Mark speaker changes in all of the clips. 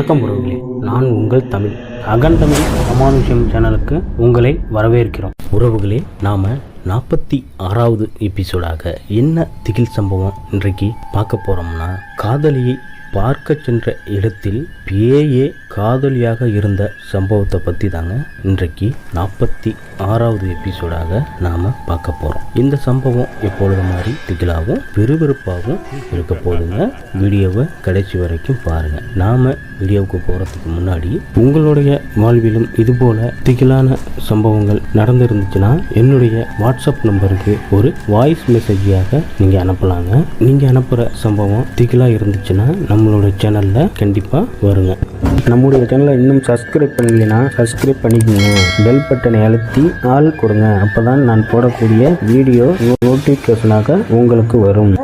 Speaker 1: வணக்கம் உறவுகளே, நான் உங்கள் தமிழ் அகண்டமிழ் அமானுஷம் சேனலுக்கு உங்களை வரவேற்கிறோம். உறவுகளே, நாம் 46வது எபிசோடாக என்ன திகில் சம்பவம் இன்றைக்கு பார்க்க போகிறோம்னா, காதலியை பார்க்க சென்ற இடத்தில் பேயே காதலியாக இருந்த சம்பவத்தை பற்றி தாங்க இன்றைக்கு 46வது எபிசோடாக நாம் பார்க்க போகிறோம். இந்த சம்பவம் எப்பொழுது மாதிரி திகிலாகவும் விறுவிறுப்பாகவும் இருக்க போதுங்க. வீடியோவை கடைசி வரைக்கும் பாருங்கள். நாம் வீடியோவுக்கு போகிறதுக்கு முன்னாடி உங்களுடைய வாழ்விலும் இதுபோல் திகிலான சம்பவங்கள் நடந்துருந்துச்சுன்னா என்னுடைய வாட்ஸ்அப் நம்பருக்கு ஒரு வாய்ஸ் மெசேஜாக நீங்கள் அனுப்பலாங்க. நீங்கள் அனுப்புகிற சம்பவம் திகிலாக இருந்துச்சுன்னா நம்மளோட சேனலில் கண்டிப்பாக வருங்க. நம்முடைய சேனலை இன்னும் சப்ஸ்கிரைப் பண்ணலைன்னா சப்ஸ்கிரைப் பண்ணிக்கோங்க. பெல் பட்டனை அழுத்தி ஆல் கொடுங்க. அப்போ தான் நான் போடக்கூடிய வீடியோ நோட்டிஃபிகேஷனாக உங்களுக்கு வரும்.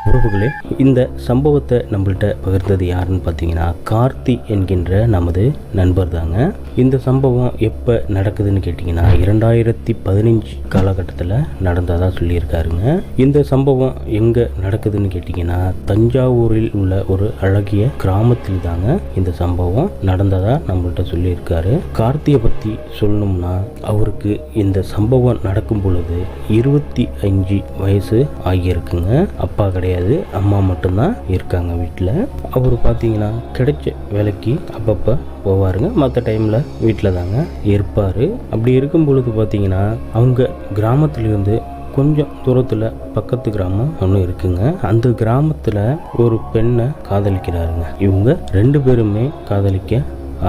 Speaker 1: உறவுகளே, இந்த சம்பவத்தை நம்மள்கிட்ட பகிர்ந்தது யாருன்னு பார்த்தீங்கன்னா கார்த்தி என்கின்ற நமது நண்பர் தாங்க. இந்த சம்பவம் எப்போ நடக்குதுன்னு கேட்டிங்கன்னா 2015 காலகட்டத்தில் நடந்ததாக சொல்லியிருக்காருங்க. இந்த சம்பவம் எங்கே நடக்குதுன்னு கேட்டிங்கன்னா தஞ்சாவூரில் உள்ள ஒரு அழகிய கிராமத்தில் தாங்க இந்த சம்பவம் நடந்ததாக நம்மள்கிட்ட சொல்லியிருக்காரு. கார்த்தியை பற்றி சொல்லணும்னா, அவருக்கு இந்த சம்பவம் நடக்கும் பொழுது 25 வயசு ஆகியிருக்குங்க. அப்பா கிடையாது, அம்மா மட்டும்தான் இருக்காங்க வீட்டில். அவர் பார்த்தீங்கன்னா கிடைச்ச வேலைக்கு அப்பப்போ போவாருங்க. மற்ற டைமில் வீட்டில் தாங்க இருப்பார். அப்படி இருக்கும் பொழுது பார்த்தீங்கன்னா அவங்க கிராமத்திலிருந்து கொஞ்சம் தூரத்தில் பக்கத்து கிராமம் ஒன்று இருக்குங்க. அந்த கிராமத்தில் ஒரு பெண்ணை காதலிக்கிறாருங்க. இவங்க 2 பேருமே காதலிக்க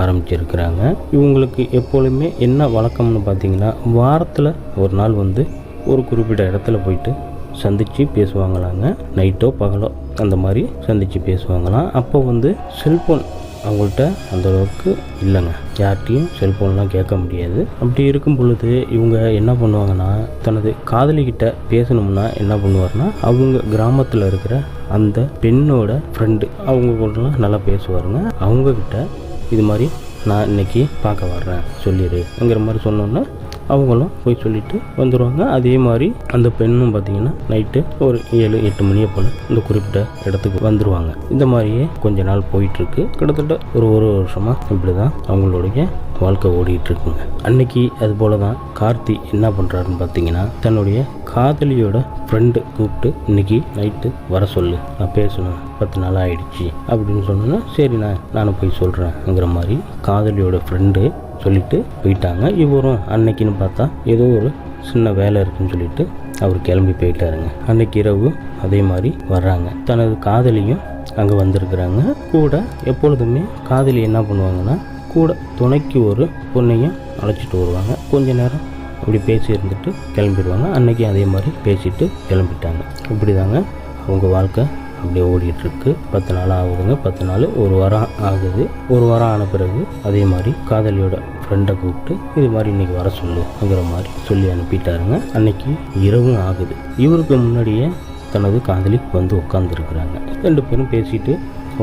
Speaker 1: ஆரம்பிச்சிருக்கிறாங்க. இவங்களுக்கு எப்பொழுதுமே என்ன வழக்கம்னு பார்த்தீங்கன்னா, வாரத்தில் ஒரு நாள் வந்து ஒரு குறிப்பிட்ட இடத்துல போயிட்டு சந்தித்து பேசுவாங்களாங்க. நைட்டோ பகலோ அந்த மாதிரி சந்தித்து பேசுவாங்களாம். அப்போ வந்து செல்ஃபோன் அவங்கள்ட்ட அந்தளவுக்கு இல்லைங்க. யார்கிட்டையும் செல்ஃபோன்லாம் கேட்க முடியாது. அப்படி இருக்கும் பொழுது இவங்க என்ன பண்ணுவாங்கன்னா, தனது காதலிக்கிட்ட பேசணும்னா என்ன பண்ணுவார்னா, அவங்க கிராமத்தில் இருக்கிற அந்த பெண்ணோட ஃப்ரெண்டு அவங்க கூடலாம் நல்லா பேசுவாருங்க. அவங்கக்கிட்ட இது மாதிரி நான் இன்னைக்கு பார்க்க வர்றேன் சொல்லிடுங்கிற மாதிரி சொன்னோன்னா அவங்களும் போய் சொல்லிட்டு வந்துடுவாங்க. அதே மாதிரி அந்த பெண்ணும் பார்த்திங்கன்னா நைட்டு ஒரு 7-8 மணியை போல் இந்த குறிப்பிட்ட இடத்துக்கு வந்துடுவாங்க. இந்த மாதிரியே கொஞ்ச நாள் போயிட்டுருக்கு. கிட்டத்தட்ட ஒரு வருஷமாக இப்படி தான் அவங்களுடைய வாழ்க்கை ஓடிட்டுருக்குங்க. அன்னைக்கு அது போல தான் கார்த்தி என்ன பண்ணுறாருன்னு பார்த்தீங்கன்னா, தன்னுடைய காதலியோட ஃப்ரெண்டு கூப்பிட்டு இன்னைக்கு நைட்டு வர சொல்லு, நான் பேசணும், 10 நாள் ஆகிடுச்சி அப்படின்னு சொன்னோன்னா, சரிண்ணா நானும் போய் சொல்கிறேங்கிற மாதிரி காதலியோட ஃப்ரெண்டு சொல்லிட்டு போயிட்டாங்க. இவரும் அன்னைக்குன்னு பார்த்தா ஏதோ ஒரு சின்ன வேலை இருக்குன்னு சொல்லிட்டு அவர் கிளம்பி போயிட்டாருங்க. அன்னைக்கு இரவு அதே மாதிரி வர்றாங்க. தனது காதலியும் அங்கே வந்திருக்கிறாங்க. கூட எப்பொழுதுமே காதலி என்ன பண்ணுவாங்கன்னா, கூட துணைக்கு ஒரு பொண்ணையும் அழைச்சிட்டு வருவாங்க. கொஞ்ச நேரம் அப்படி பேசி இருந்துட்டு கிளம்பிடுவாங்க. அன்னைக்கு அதே மாதிரி பேசிட்டு கிளம்பிட்டாங்க. இப்படி தாங்க அவங்க வாழ்க்கை அப்படியே ஓடிட்டுருக்கு. 10 நாள் ஆகுதுங்க. 10 நாள் ஒரு வாரம் ஆகுது. ஒரு வாரம் ஆன பிறகு அதே மாதிரி காதலியோட ஃப்ரெண்டை கூப்பிட்டு இது மாதிரி இன்றைக்கி வர சொல்லுங்கிற மாதிரி சொல்லி அனுப்பிட்டாருங்க. அன்னைக்கு இரவும் ஆகுது. இவருக்கு முன்னாடியே தனது காதலி வந்து உட்காந்துருக்குறாங்க. 2 பேரும் பேசிட்டு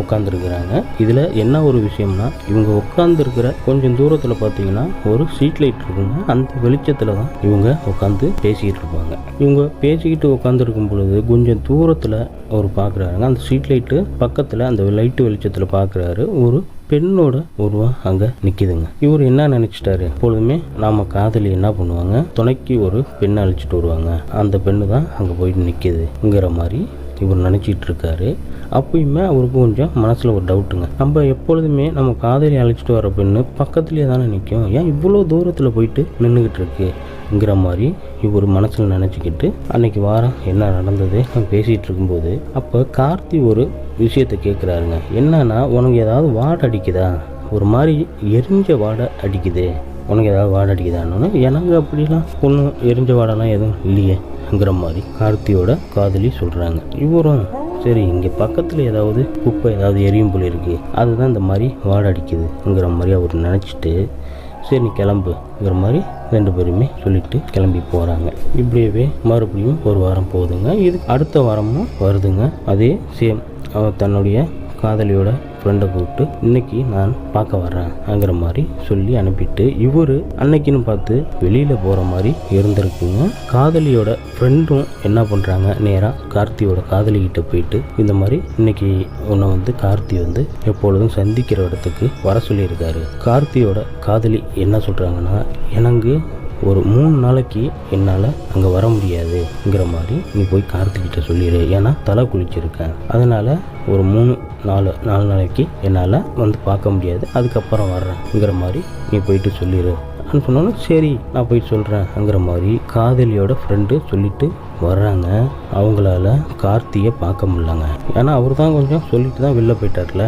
Speaker 1: உட்காந்துருக்குறாங்க. இதில் என்ன ஒரு விஷயம்னா, இவங்க உட்காந்துருக்கிற கொஞ்சம் தூரத்தில் பார்த்தீங்கன்னா ஒரு ஸ்ட்ரீட் லைட் இருக்குங்க. அந்த வெளிச்சத்தில் தான் இவங்க உட்காந்து பேசிக்கிட்டு இருப்பாங்க. இவங்க பேசிக்கிட்டு உட்காந்துருக்கும் பொழுது கொஞ்சம் தூரத்தில் அவர் பார்க்குறாருங்க. அந்த ஸ்ட்ரீட் லைட்டு பக்கத்தில் அந்த லைட்டு வெளிச்சத்தில் பார்க்குறாரு, ஒரு பெண்ணோட உருவம் அங்கே நிற்கிதுங்க. இவர் என்ன நினச்சிட்டாரு, எப்பொழுதுமே நாம் காதலி என்ன பண்ணுவாங்க, துணைக்கு ஒரு பெண்ணை அழைச்சிட்டு வருவாங்க, அந்த பெண்ணு தான் அங்கே போயிட்டு நிற்கிதுங்கிற மாதிரி இவர் நினச்சிட்டு இருக்காரு. அப்பயுமே அவருக்கு கொஞ்சம் மனசில் ஒரு டவுட்டுங்க. நம்ம எப்பொழுதுமே நம்ம காதலி அழைச்சிட்டு வர பெண்ணு பக்கத்துலேயே தானே நிற்கும், ஏன் இவ்வளோ தூரத்தில் போயிட்டு நின்றுக்கிட்டு இருக்குங்கிற மாதிரி இவர் மனசில் நினச்சிக்கிட்டு அன்னைக்கு வாரம் என்ன நடந்தது பேசிகிட்டு இருக்கும்போது அப்போ கார்த்தி ஒரு விஷயத்தை கேட்குறாருங்க. என்னன்னா, உனக்கு ஏதாவது வாடை அடிக்குதா, ஒரு மாதிரி எரிஞ்ச வாடை அடிக்குது, உனக்கு ஏதாவது வாடை அடிக்குதான்னு. எனக்கு அப்படிலாம் ஒன்றும் எரிஞ்ச வாடெல்லாம் எதுவும் இல்லையேங்கிற மாதிரி கார்த்தியோட காதலி சொல்கிறாங்க. இவரும் சரி, இங்கே பக்கத்தில் ஏதாவது குப்பை ஏதாவது எரியும் போல இருக்குது, அதுதான் இந்த மாதிரி வாடை அடிக்குதுங்கிற மாதிரி அவர் நினச்சிட்டு சரி நீ கிளம்புங்கிற மாதிரி 2 பேருமே சொல்லிட்டு கிளம்பி போகிறாங்க. இப்படியே மறுபடியும் ஒரு வாரம் போகுதுங்க. இது அடுத்த வாரமும் வருதுங்க. அதே சேம் தன்னுடைய காதலியோட ஃப்ரெண்டை கூப்பிட்டு இன்னைக்கு நான் பார்க்க வர்றேன்ங்கிற மாதிரி சொல்லி அனுப்பிட்டு இவர் அன்னைக்குன்னு பார்த்து வெளியில் போகிற மாதிரி இருந்திருக்குங்க. காதலியோட ஃப்ரெண்டும் என்ன பண்ணுறாங்க, நேராக கார்த்தியோட காதலிக்கிட்ட போயிட்டு இந்த மாதிரி இன்னைக்கு உன்னை வந்து கார்த்தி வந்து எப்பொழுதும் சந்திக்கிற இடத்துக்கு வர சொல்லியிருக்காரு. கார்த்தியோட காதலி என்ன சொல்கிறாங்கன்னா, எனக்கு ஒரு 3 நாளைக்கு என்னால் அங்கே வர முடியாதுங்கிற மாதிரி நீ போய் கார்த்திகிட்ட சொல்லிடு, ஏன்னா தலை குளிச்சிருக்கேன், அதனால் ஒரு 4 நாளைக்கு என்னால் வந்து பார்க்க முடியாது, அதுக்கப்புறம் வர்றேங்கிற மாதிரி நீ போயிட்டு சொல்லிடு சொன்னாலும் சரி நான் போய் சொல்கிறேன்ங்கிற மாதிரி காதலியோட ஃப்ரெண்டு சொல்லிட்டு வர்றாங்க. அவங்களால கார்த்தியை பார்க்க முடியலங்க, ஏன்னா அவர் தான் கொஞ்சம் சொல்லிட்டு தான் வெளில போயிட்டார்ல,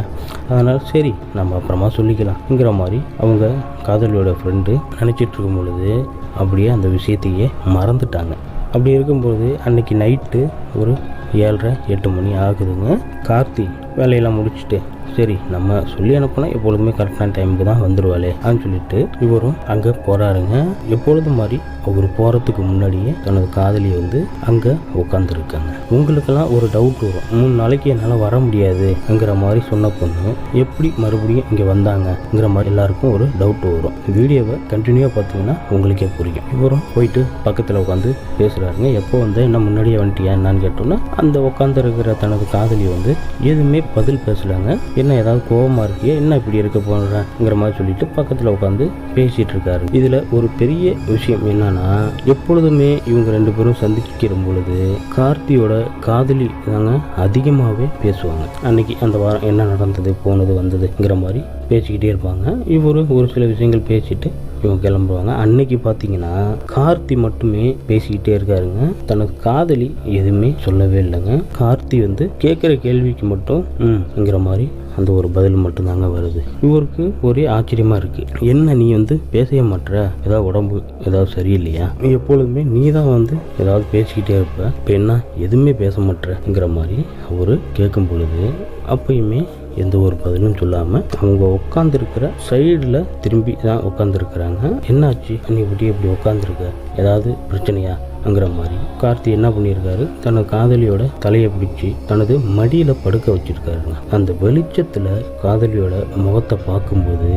Speaker 1: அதனால் சரி நம்ம அப்புறமா சொல்லிக்கலாம்ங்கிற மாதிரி அவங்க காதலியோட ஃப்ரெண்டு நினச்சிட்டு இருக்கும் பொழுது அப்படியே அந்த விஷயத்தையே மறந்துட்டாங்க. அப்படி இருக்கும்போது அன்றைக்கி நைட்டு ஒரு 7:30-8 மணி ஆகுதுங்க. கார்த்தி வேலையெல்லாம் முடிச்சுட்டு சரி நம்ம சொல்லி அனுப்பினா எப்பொழுதுமே கரெக்டான டைமுக்கு தான் வந்துடுவாளே அப்படின்னு சொல்லிட்டு இவரும் அங்கே போகிறாருங்க. எப்பொழுதும் மாதிரி அவர் போகிறதுக்கு முன்னாடியே தனது காதலியை வந்து அங்கே உட்காந்துருக்காங்க. உங்களுக்கெல்லாம் ஒரு டவுட் வரும், 3 நாளைக்கு என்னால் வர முடியாதுங்கிற மாதிரி சொன்ன பொண்ணு எப்படி மறுபடியும் இங்கே வந்தாங்கங்கிற மாதிரி எல்லாருக்கும் ஒரு டவுட் வரும். வீடியோவை கண்டினியூவாக பார்த்தீங்கன்னா உங்களுக்கே புரியும். இவரும் போயிட்டு பக்கத்தில் உட்காந்து பேசுகிறாருங்க. எப்போ வந்து என்ன முன்னாடியே வந்துட்டியா என்னான்னு கேட்டோன்னா அந்த உட்காந்துருக்கிற தனது காதலி வந்து எதுவுமே பதில் பேசலாங்க. என்ன ஏதாவது கோபமாக இருக்கியா, என்ன இப்படி இருக்க போகிறேங்கிற மாதிரி சொல்லிட்டு பக்கத்தில் உட்காந்து பேசிகிட்டு இருக்காரு. இதில் ஒரு பெரிய விஷயம் என்னன்னா, எப்பொழுதுமே இவங்க 2 பேரும் சந்திக்கிற பொழுது கார்த்தியோட காதலி தாங்க அதிகமாகவே பேசுவாங்க. அன்னைக்கு அந்த வாரம் என்ன நடந்தது, போனது வந்ததுங்கிற மாதிரி பேசிக்கிட்டே இருப்பாங்க. இவர் ஒரு சில விஷயங்கள் பேசிட்டு இவங்க கிளம்புவாங்க. அன்னைக்கு பார்த்தீங்கன்னா கார்த்தி மட்டுமே பேசிக்கிட்டே இருக்காருங்க. தனக்கு காதலி எதுவுமே சொல்லவே இல்லைங்க. கார்த்தி வந்து கேட்குற கேள்விக்கு மட்டும்ங்கிற மாதிரி அந்த ஒரு பதில் மட்டும்தாங்க வருது. இவருக்கு ஒரே ஆச்சரியமாக இருக்குது, என்ன நீ வந்து பேசவே மாட்டேற, ஏதாவது உடம்பு ஏதாவது சரியில்லையா, நீ எப்பொழுதுமே நீ தான் வந்து ஏதாவது பேசிக்கிட்டே இருப்ப, இப்போ என்ன எதுவுமே பேச மாட்டேங்கிற மாதிரி அவர் கேட்கும் பொழுது அப்பயுமே எந்த ஒரு பதிலும் சொல்லாமல் அவங்க உட்காந்துருக்கிற சைடில் திரும்பி தான் உட்காந்துருக்குறாங்க. என்னாச்சு நீ இப்படி உட்காந்துருக்க, ஏதாவது பிரச்சனையாங்கிற மாதிரி கார்த்தி என்ன பண்ணியிருக்காரு, தனது காதலியோட தலையை பிடிச்சி தனது மடியில் படுக்க வச்சிருக்காருங்க. அந்த வெளிச்சத்தில் காதலியோட முகத்தை பார்க்கும்போது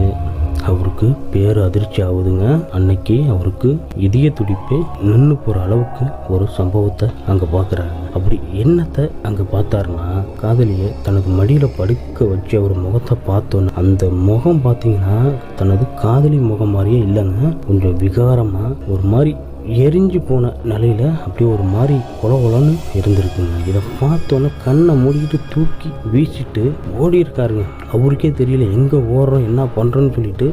Speaker 1: அவருக்கு பேர் அதிர்ச்சி ஆகுதுங்க. அன்னைக்கு அவருக்கு இதய துடிப்பே நின்று போகிற அளவுக்கு ஒரு சம்பவத்தை அங்கே பார்க்குறாரு. அப்படி என்னத்தை அங்கே பார்த்தாருன்னா, காதலியை தனது மடியில் படுக்க வச்சு அவர் முகத்தை பார்த்தோன்னு அந்த முகம் பார்த்தீங்கன்னா தனது காதலி முகம் மாதிரியே இல்லைங்க, கொஞ்சம் விகாரமாக ஒரு மாதிரி எரிஞ்சு போன நிலையில் அப்படியே ஒரு மாதிரி கொலன்னு இருந்திருக்குங்க. இதை பார்த்தோன்னே கண்ணை மூடிக்கிட்டு தூக்கி வீசிட்டு ஓடி இருக்காருங்க. அவருக்கே தெரியல எங்கே ஓடுறோம் என்ன பண்ணுறோன்னு சொல்லிட்டு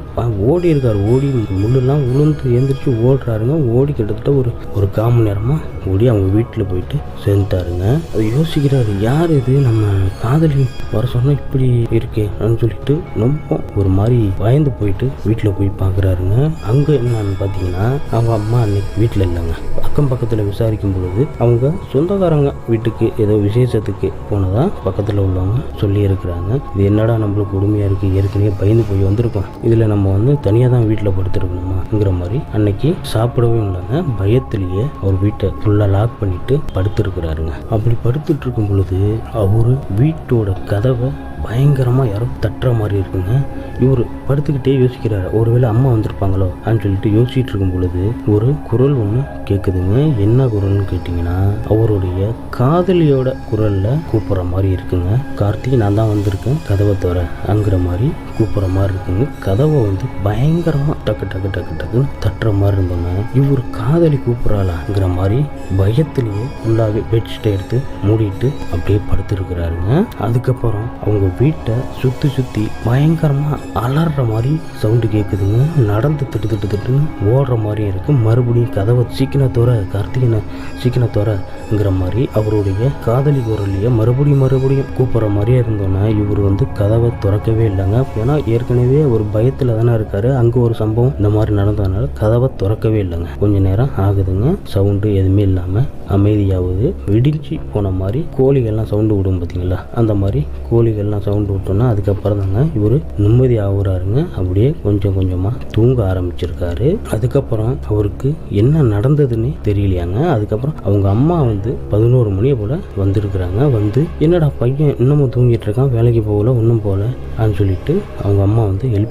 Speaker 1: ஓடி இருக்காரு. ஓடி முள்ளெல்லாம் உளுந்து எழுந்திரிச்சு ஓடுறாருங்க. ஓடி கிட்டத்தட்ட ஒரு 1/4 மணி நேரமாக ஓடி அவங்க வீட்டில் போயிட்டு சேர்ந்துட்டாருங்க. அது யோசிக்கிறாரு, யார் இது நம்ம காதலி வர சொன்னால் இப்படி இருக்கே அப்படின்னு சொல்லிட்டு ரொம்ப ஒரு மாதிரி பயந்து போயிட்டு வீட்டில் போய் பார்க்குறாருங்க. அங்கே என்னன்னு பார்த்தீங்கன்னா அவங்க அம்மா அன்னைக்கு வீட்டில் இல்லைங்க. அக்கம் பக்கத்தில் விசாரிக்கும் பொழுது அவங்க சொந்தக்காரங்க வீட்டுக்கு ஏதோ விசேஷத்துக்கு போனதா பக்கத்தில் உள்ளவங்க சொல்லி இருக்கிறாங்க. இது என்னடா நம்மளுக்கு கொடுமையாக இருக்குது, ஏற்கனவே பயந்து போய் வந்திருக்கோம், இதில் நம்ம வந்து தனியாக தான் வீட்டில் படுத்துருக்கணுமாங்கிற மாதிரி அன்னைக்கு சாப்பிடவே இல்லைங்க. பயத்திலேயே அவர் வீட்டை ஃபுல்லாக லாக் பண்ணிட்டு படுத்துருக்கிறாருங்க. அப்படி படுத்துட்டு இருக்கும் பொழுது அவரு வீட்டோட கதவை பயங்கரமாக யாரோ தட்டுற மாதிரி இருக்குங்க. இவர் படுத்துக்கிட்டே யோசிக்கிறாரு, ஒருவேளை அம்மா வந்திருப்பாங்களோ அப்படின்னு சொல்லிட்டு யோசிச்சுட்டு இருக்கும் பொழுது ஒரு குரல் ஒன்று கேட்குதுங்க. என்ன குரல்னு கேட்டிங்கன்னா அவருடைய காதலியோட குரலில் கூப்பிட்ற மாதிரி இருக்குங்க. கார்த்தி நான் தான் வந்திருக்கேன், கதவை தவிர மாதிரி கூப்பிட்ற மாதிரி இருக்குங்க. கதவை வந்து பயங்கரமாக டக்கு டக்கு டக்கு டக்குன்னு தட்டுற மாதிரி இருந்தோங்க. இவர் காதலி கூப்பிட்றாளாங்கிற மாதிரி பயத்திலேயே ஃபுல்லாகவே பெட்ஷீட்டை எடுத்து மூடிட்டு அப்படியே படுத்துருக்கிறாருங்க. அதுக்கப்புறம் அவங்க வீட்டை சுற்றி பயங்கரமாக அலற மாதிரி சவுண்டு கேட்குதுங்க. நடந்து திட்டுன்னு ஓடுற மாதிரியும் இருக்குது. மறுபடியும் கதவை சீக்கிரத்தோற கார்த்திகனை சீக்கிரத்தோறங்கிற மாதிரி அவருடைய காதலி குரலையே மறுபடியும் கூப்பிட்ற மாதிரியே இருந்தோன்னா இவர் வந்து கதவை திறக்கவே இல்லைங்க. ஏன்னா ஏற்கனவே ஒரு பயத்தில் தானே இருக்காரு. அங்கே ஒரு சம்பவம் இந்த மாதிரி நடந்ததுனால கதவை திறக்கவே இல்லைங்க. கொஞ்ச நேரம் ஆகுதுங்க, சவுண்டு எதுவுமே இல்லாமல் அமைதியாகுது. விடிஞ்சு போன மாதிரி கோழிகள்லாம் சவுண்டு விடும் பார்த்தீங்களா, அந்த மாதிரி கோழிகள்லாம் சவுண்டு விட்டோன்னா அதுக்கப்புறம் தாங்க இவர் நிம்மதி ஆகுறாருங்க. அப்படியே கொஞ்சம் கொஞ்சமாக தூங்க ஆரம்பிச்சிருக்காரு. அதுக்கப்புறம் அவருக்கு என்ன நடந்ததுன்னு தெரியலையாங்க. அதுக்கப்புறம் அவங்க அம்மா 11 மணியை போல் வந்திருக்கிறாங்க. வந்து என்னடா பையன் இன்னமும் தூங்கிட்டு இருக்கான், வேலைக்கு போகல ஒன்றும் போகல அப்படின்னு சொல்லிட்டு அவங்க அம்மா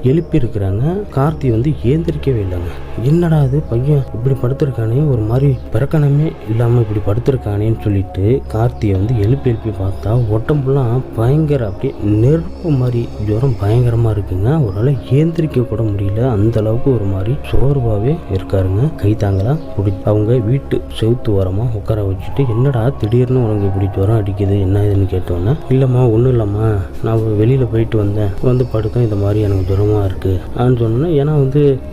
Speaker 1: எழுப்பி இருக்கிறாங்க. கார்த்தி ஏந்திரிக்கவே இல்லைங்க. என்னடா அது பையன் இப்படி படுத்திருக்கானே, ஒரு மாதிரி பிறக்கணமே இல்லாமல் இப்படி படுத்திருக்கானேன்னு சொல்லிட்டு கார்த்தியை எழுப்பி பார்த்தா உடம்புலாம் பயங்கர அப்படியே நெருப்பு மாதிரி ஜுரம் பயங்கரமாக இருக்குங்க. ஒரு நாள் ஏந்திரிக்க கூட முடியல, அந்த அளவுக்கு ஒரு மாதிரி சோர்வாகவே இருக்காருங்க. கை தாங்கலாம் அவங்க வீட்டு செவுத்து ஓரமாக உட்கார வச்சுட்டு என்னடா திடீர்னு உனக்கு இப்படி ஜுரம் அடிக்குது என்ன இதுன்னு கேட்டோன்னா, இல்லைம்மா ஒன்றும் இல்லைம்மா நான் வெளியில் போயிட்டு வந்தேன், படுத்தோம் இந்த மாதிரி எனக்கு ஜுரமாக இருக்குது அப்படின்னு சொன்னோன்னா, ஏன்னா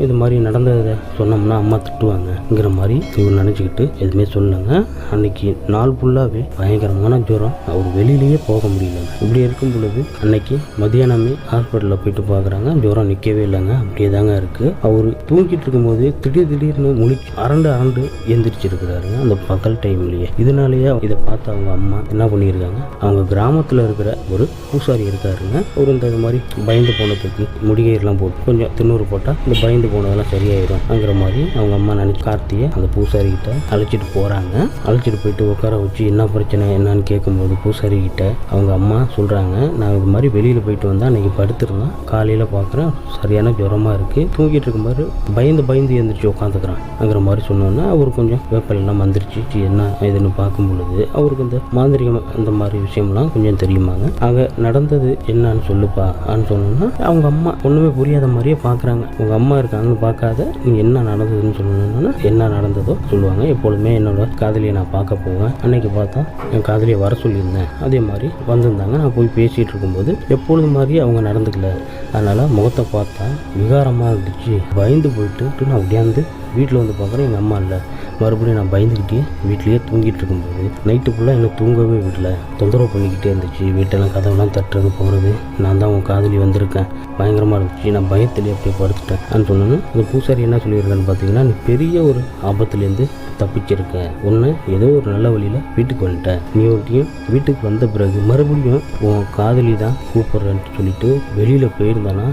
Speaker 1: இது மாதிரி நடந்ததை சொன்னோம்னா அம்மா திட்டுவாங்கங்கிற மாதிரி இவர் நினச்சிக்கிட்டு எதுவுமே சொல்லுங்க. அன்னைக்கு நாள் ஃபுல்லாகவே பயங்கரமான ஜுரம், அவர் வெளியிலேயே போக முடியல. இப்படி இருக்கும் பொழுது அன்னைக்கு மதியானமே ஹாஸ்பிட்டலில் போயிட்டு பார்க்குறாங்க, ஜுரம் நிற்கவே இல்லைங்க, அப்படியே தாங்க இருக்குது. அவர் தூங்கிட்டு இருக்கும்போது திடீர்னு முழிச்சு அரண்டு எந்திரிச்சிருக்கிறாருங்க அந்த பகல் டைம்லேயே. இதனாலேயே இதை பார்த்து அவங்க அம்மா என்ன பண்ணியிருக்காங்க, அவங்க கிராமத்தில் இருக்கிற ஒரு பூசாரி இருக்காருங்க. ஒரு இந்த மாதிரி பயந்து போனதுக்கு முடிகையெல்லாம் போட்டு கொஞ்சம் திண்ணூறு போட்டால் இந்த பயந்து போனதெல்லாம் சரியாயிடும்ங்கிற மாதிரி அவங்க அம்மா நினச்சி கார்த்தியை அந்த பூசாரி கிட்ட அழைச்சிட்டு போகிறாங்க. அழைச்சிட்டு போயிட்டு உட்கார வச்சு என்ன பிரச்சனை என்னன்னு கேட்கும்போது பூசாரி கிட்ட அவங்க அம்மா சொல்கிறாங்க, நான் இது மாதிரி வெளியில் போயிட்டு வந்தால் அன்றைக்கி படுத்துருந்தேன், காலையில் பார்க்குறேன் சரியான ஜுரமாக இருக்குது, தூங்கிட்டு இருக்கும்போது பயந்து எழுந்திரிச்சு உட்காந்துக்கிறான்ங்கிற மாதிரி சொன்னோன்னா அவர் கொஞ்சம் வேப்பெல்லாம் வந்துருச்சு. என்ன இதுன்னு பார்க்கும் பொழுது அவருக்கு இந்த மாந்திரிகம் அந்த மாதிரி விஷயம்லாம் கொஞ்சம் தெரியுமாங்க. ஆக நடந்தது என்னன்னு சொல்லுப்பா அப்படின்னு சொன்னோன்னா அவங்க அம்மா ஒன்றுமே புரியாத மாதிரியே பார்க்குறாங்க. உங்கள் அம்மா இருக்காங்கன்னு பார்க்காத நீ என்ன நடந்ததுன்னு சொல்லணும்னா என்ன நடந்ததோ சொல்லுவாங்க. எப்பொழுதுமே என்னோட காதலியை நான் பார்க்க போவேன், அன்னைக்கு பார்த்தா என் காதலியை வர சொல்லியிருந்தேன், அதே மாதிரி வந்திருந்தாங்க, நான் போய் பேசிகிட்டு இருக்கும்போது எப்பொழுது மாதிரி அவங்க நடந்துக்கல, அதனால் முகத்தை பார்த்தா விகாரமாக இருந்துச்சு, பயந்து போயிட்டு நான் அப்படியாந்து வீட்டில் பார்க்குறேன் எங்கள் அம்மா இல்லை. மறுபடியும் நான் பயந்துக்கிட்டே வீட்லேயே தூங்கிட்டு இருக்கும்போது நைட்டு ஃபுல்லாக என்னை தூங்கவே விடல, தொந்தரவு பண்ணிக்கிட்டே இருந்துச்சு, வீட்டெல்லாம் கதவெல்லாம் தட்டுறது போகிறது, நான் தான் உன் காதலி வந்திருக்கேன், பயங்கரமாக இருந்துச்சு, நான் பயத்திலே அப்படியே படுத்துட்டேன் அப்படின்னு சொன்னோன்னு அந்த பூசாரி என்ன சொல்லியிருக்கான்னு பார்த்தீங்கன்னா, நீ பெரிய ஒரு ஆபத்துலேருந்து தப்பிச்சிருக்க, ஒன்று ஏதோ ஒரு நல்ல வழியில் வீட்டுக்கு வந்துட்ட, நீ ஒட்டியும் வீட்டுக்கு வந்த பிறகு மறுபடியும் உன் காதலி தான் கூப்பிட்றேன்ட்டு சொல்லிட்டு வெளியில் போயிருந்தானா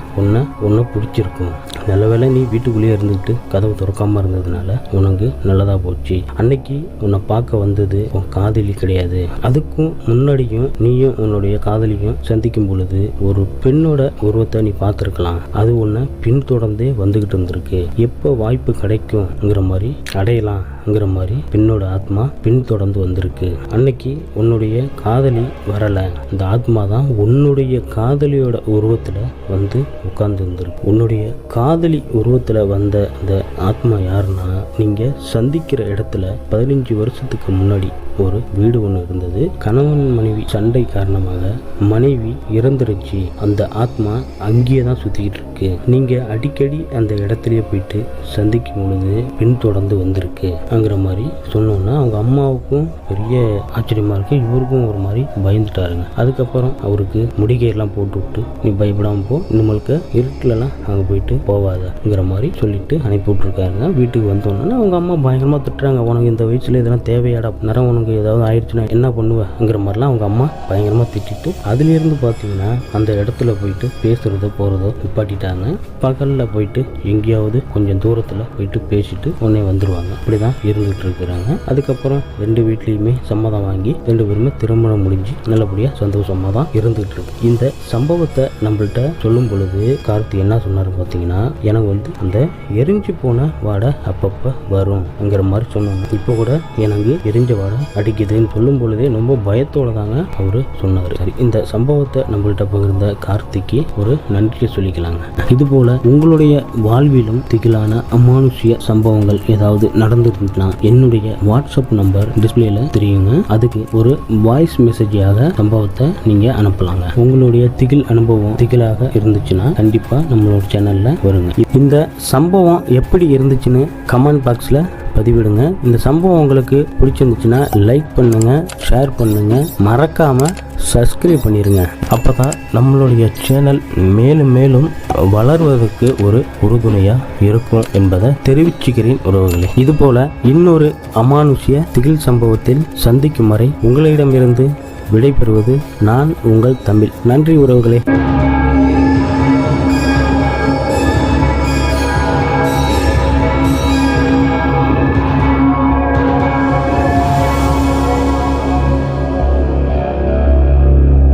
Speaker 1: ஒன்றை பிடிச்சிருக்கும். நல்ல வேளை நீ வீட்டுக்குள்ளேயே இருந்துக்கிட்டு கதவு திறக்காமல் இருந்ததுனால உனக்கு நல்லதாக போச்சு. அன்னைக்கு உன்னை பார்க்க வந்தது உன் காதலி கிடையாது, அதுக்கும் முன்னாடியும் நீயும் உன்னுடைய காதலியும் சந்திக்கும் பொழுது ஒரு பெண்ணோட உருவத்தை நீ பார்த்துருக்கலாம், அது உன்னை பின்தொடர்ந்தே வந்துக்கிட்டு இருந்திருக்கு, எப்போ வாய்ப்பு கிடைக்கும்ங்கிற மாதிரி அடையலாம்ங்கிற மாதிரி பெண்ணோட ஆத்மா பின்தொடர்ந்து வந்திருக்கு. அன்னைக்கு உன்னுடைய காதலி வரலை, இந்த ஆத்மா தான் உன்னுடைய காதலியோட உருவத்தில் உட்கார்ந்து இருந்திருக்கு. உன்னுடைய காதலி உருவத்தில் வந்த அந்த ஆத்மா யாருன்னா, நீங்கள் சந்திக்கிற இடத்துல 15 வருஷத்துக்கு முன்னாடி ஒரு வீடு ஒன்று இருந்தது. கணவன் மனைவி சண்டை காரணமாக மனைவி இறந்துருச்சு, அந்த ஆத்மா அங்கேயே தான் சுற்றிக்கிட்டு இருக்கு. நீங்கள் அடிக்கடி அந்த இடத்துலயே போயிட்டு சந்திக்கும் பொழுது பின்தொடர்ந்து வந்திருக்குங்கிற மாதிரி சொன்னோன்னா அவங்க அம்மாவுக்கும் பெரிய ஆச்சரியமாக இருக்கு, இவருக்கும் ஒரு மாதிரி பயந்துட்டாருங்க. அதுக்கப்புறம் அவருக்கு முடிகையெல்லாம் போட்டு விட்டு நீ பயப்படாமல் போ, நம்மளுக்கு இருட்டிலலாம் அங்கே போயிட்டு போவாதங்கிற மாதிரி சொல்லிட்டு அனுப்பி விட்ருக்காருங்க. வீட்டுக்கு வந்தோன்னா அவங்க அம்மா பயங்கரமாக திட்டுறாங்க, உனக்கு இந்த வயசுல இதெல்லாம் தேவையாடா, நேரம் உனக்கு ஏதாவது ஆயிடுச்சுன்னா என்ன பண்ணுவேங்கிற மாதிரிலாம் அவங்க அம்மா பயங்கரமாக திட்டிட்டு அதுலேருந்து பார்த்தீங்கன்னா அந்த இடத்துல போயிட்டு பேசுகிறதோ போகிறதோ நிப்பாட்டிட்டாங்க. பகலில் போயிட்டு எங்கேயாவது கொஞ்சம் தூரத்தில் போயிட்டு பேசிட்டு உடனே வந்துடுவாங்க. இப்படி தான் இருந்துகிட்டு இருக்கிறாங்க. அதுக்கப்புறம் 2 வீட்லேயுமே சம்மதம் வாங்கி 2 பேருமே திருமணம் முடிஞ்சு நல்லபடியாக சந்தோஷமாக தான் இருந்துகிட்டு இருக்கு. இந்த சம்பவத்தை நம்மள்கிட்ட சொல்லும் பொழுது கார்த்தி என்ன சொன்னார் பார்த்தீங்கன்னா, எனக்கு அந்த எரிஞ்சு போன வாடை அப்பப்போ வரும்ங்கிற மாதிரி சொன்னாங்க. இப்போ கூட எனக்கு எரிஞ்ச வாடை அடிக்குதுன்னு சொல்லும் பொழுதே ரொம்ப பயத்தோட தாங்க அவரு சொன்னார். சரி, இந்த சம்பவத்தை நம்மள்கிட்ட பகிர்ந்த கார்த்திக்கு ஒரு நன்றியை சொல்லிக்கலாங்க. இது போல உங்களுடைய வாழ்விலும் திகிலான அமானுஷ்ய சம்பவங்கள் ஏதாவது நடந்துருந்துச்சுன்னா என்னுடைய வாட்ஸ்அப் நம்பர் டிஸ்பிளேல தெரியுங்க, அதுக்கு ஒரு வாய்ஸ் மெசேஜாக சம்பவத்தை நீங்க அனுப்பலாங்க. உங்களுடைய திகில் அனுபவம் திகிலாக இருந்துச்சுன்னா கண்டிப்பா நம்மளோட சேனல்ல வருங்க. இந்த சம்பவம் எப்படி இருந்துச்சுன்னு கமெண்ட் பாக்ஸ்ல பதிவிடுங்க. இந்த சம்பவம் உங்களுக்கு பிடிச்சிருந்துச்சுன்னா லைக் பண்ணுங்க, ஷேர் பண்ணுங்க, மறக்காம சப்ஸ்கிரைப் பண்ணிடுங்க. அப்போ தான் நம்மளுடைய சேனல் மேலும் மேலும் வளர்வதற்கு ஒரு உறுதுணையாக இருக்கும் என்பதை தெரிவிச்சுக்கிறேன் உறவுகளே. இதுபோல இன்னொரு அமானுஷ்ய திகில் சம்பவத்தில் சந்திக்கும் வரை உங்களிடமிருந்து விடைபெறுவது நான் உங்கள் தமிழ். நன்றி உறவுகளே.